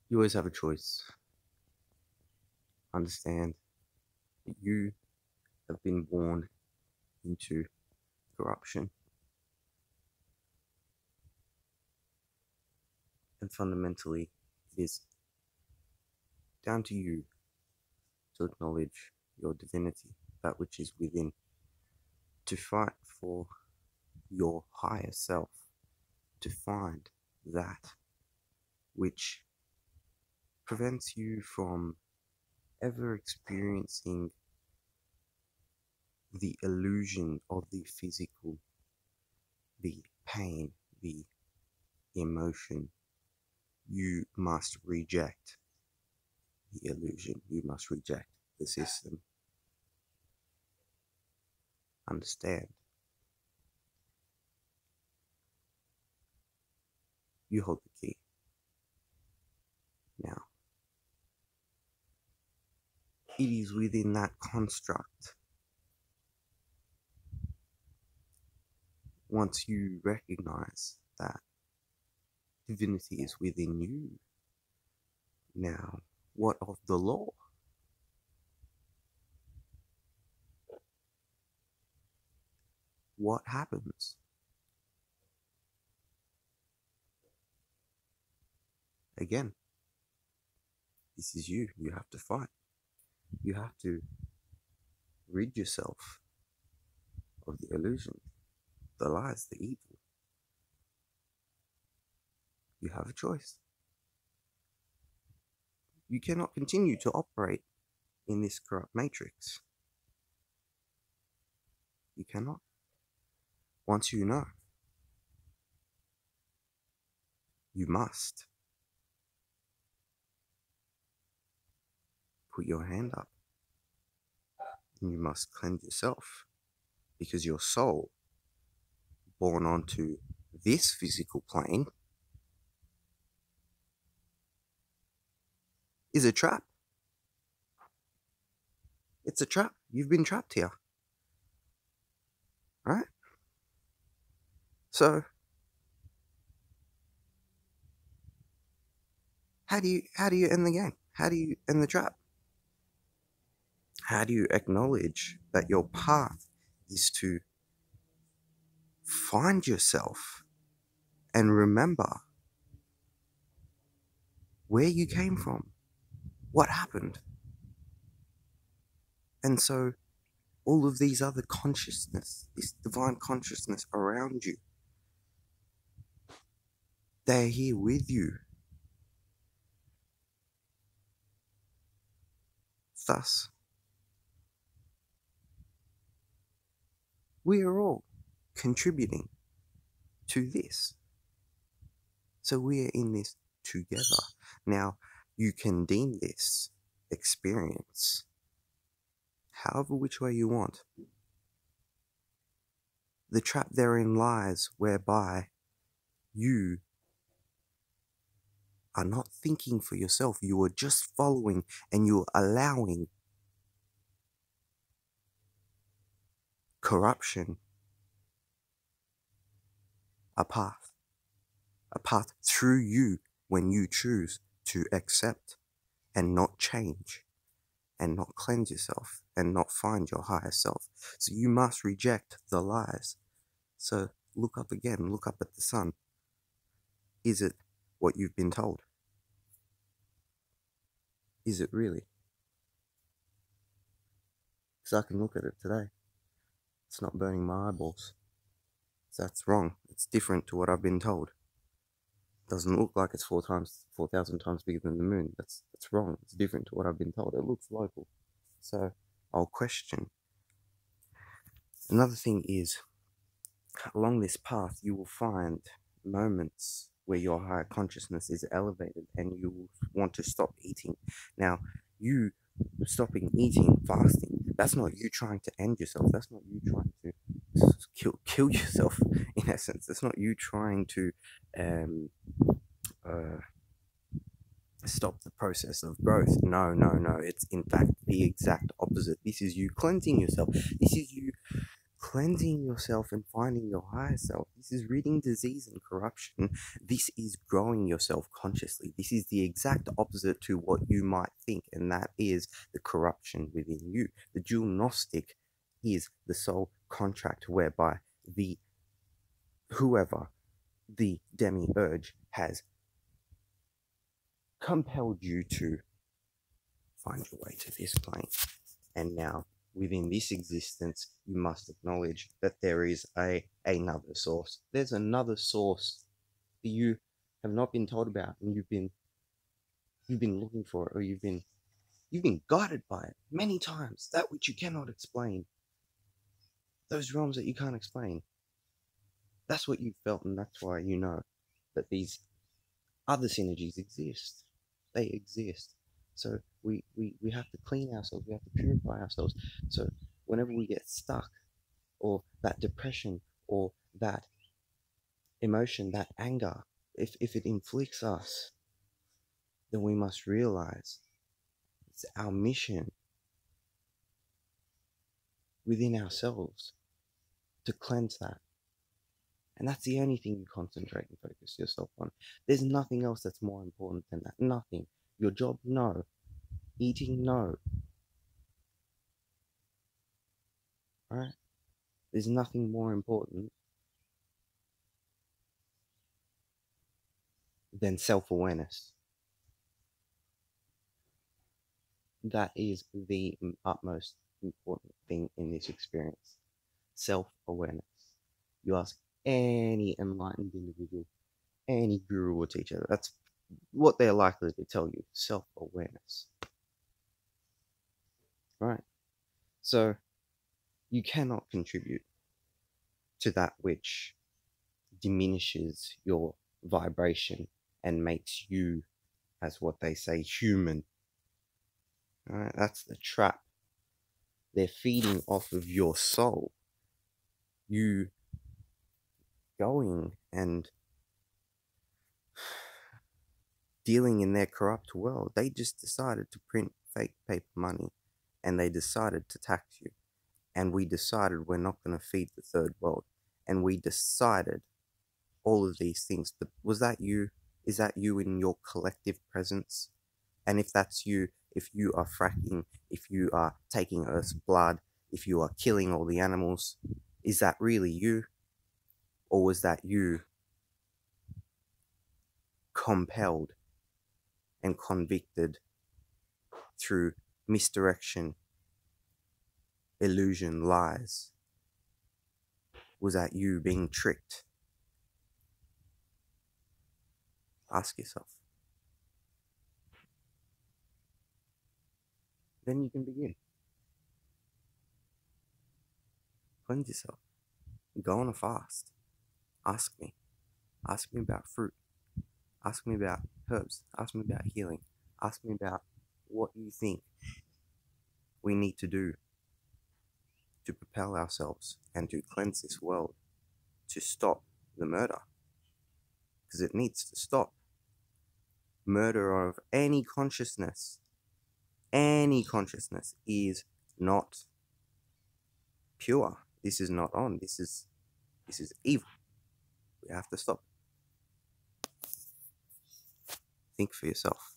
You always have a choice. Understand that you have been born into corruption, and fundamentally, it is down to you to acknowledge your divinity, that which is within, to fight for your higher self, to find that which prevents you from ever experiencing the illusion of the physical, the pain, the emotion. You must reject the illusion. You must reject the system. Understand. You hold the key. Now, it is within that construct. Once you recognize that divinity is within you, now, what of the law? What happens? Again, this is you. You have to fight. You have to rid yourself of the illusion, the lies, the evil. You have a choice. You cannot continue to operate in this corrupt matrix. You cannot. Once you know, you must put your hand up and you must cleanse yourself, because your soul, born onto this physical plane, is a trap. It's a trap. You've been trapped here. Right? So, how do you end the game? How do you end the trap? How do you acknowledge that your path is to find yourself and remember where you came from, what happened? And so all of these other consciousness, this divine consciousness around you, they're here with you. Thus, we are all contributing to this. So we are in this together. Now, you can deem this experience however which way you want. The trap therein lies whereby you are not thinking for yourself. You are just following and you are allowing corruption a path through you when you choose to accept and not change and not cleanse yourself and not find your higher self. So you must reject the lies. So look up again, look up at the sun. Is it what you've been told? Is it really? Because I can look at it today. It's not burning my eyeballs. So that's wrong. It's different to what I've been told. It doesn't look like it's 4,000 times bigger than the moon. That's wrong. It's different to what I've been told. It looks local. So I'll question. Another thing is, along this path, you will find moments where your higher consciousness is elevated and you will want to stop eating. Now, you stopping eating, fasting, that's not you trying to end yourself. That's not you trying to kill yourself, in essence. That's not you trying to stop the process of growth. No. It's in fact the exact opposite. This is you cleansing yourself. This is you cleansing yourself and finding your higher self. This is ridding disease and corruption. This is growing yourself consciously. This is the exact opposite to what you might think, and that is the corruption within you. The dual Gnostic is the soul contract whereby whoever the demiurge has compelled you to find your way to this plane. And now, within this existence, you must acknowledge that there is another source. There's another source that you have not been told about, and you've been looking for it, or you've been guided by it many times. That which you cannot explain, those realms that you can't explain. That's what you've felt, and that's why you know that these other synergies exist. They exist. So we have to clean ourselves, we have to purify ourselves. So whenever we get stuck, or that depression, or that emotion, that anger, if it inflicts us, then we must realize it's our mission within ourselves to cleanse that. And that's the only thing you concentrate and focus yourself on. There's nothing else that's more important than that. Nothing. Your job, no. Eating, no. Alright? There's nothing more important than self-awareness. That is the utmost important thing in this experience. Self-awareness. You ask any enlightened individual, any guru or teacher, that's what they're likely to tell you. Self-awareness. Right? So, you cannot contribute to that which diminishes your vibration and makes you, as what they say, human. Right? That's the trap. They're feeding off of your soul. You going and dealing in their corrupt world. They just decided to print fake paper money, and they decided to tax you. And we decided we're not going to feed the third world. And we decided all of these things. But was that you? Is that you in your collective presence? And if that's you, if you are fracking, if you are taking Earth's blood, if you are killing all the animals, is that really you? Or was that you compelled and convicted through misdirection, illusion, lies? Was that you being tricked? Ask yourself. Then you can begin. Cleanse yourself. Go on a fast. Ask me. Ask me about fruit. Ask me about herbs. Ask me about healing. Ask me about what you think we need to do to propel ourselves and to cleanse this world, to stop the murder. Because it needs to stop. Murder of any consciousness is not pure. This is not on. This is evil. We have to stop. Think for yourself.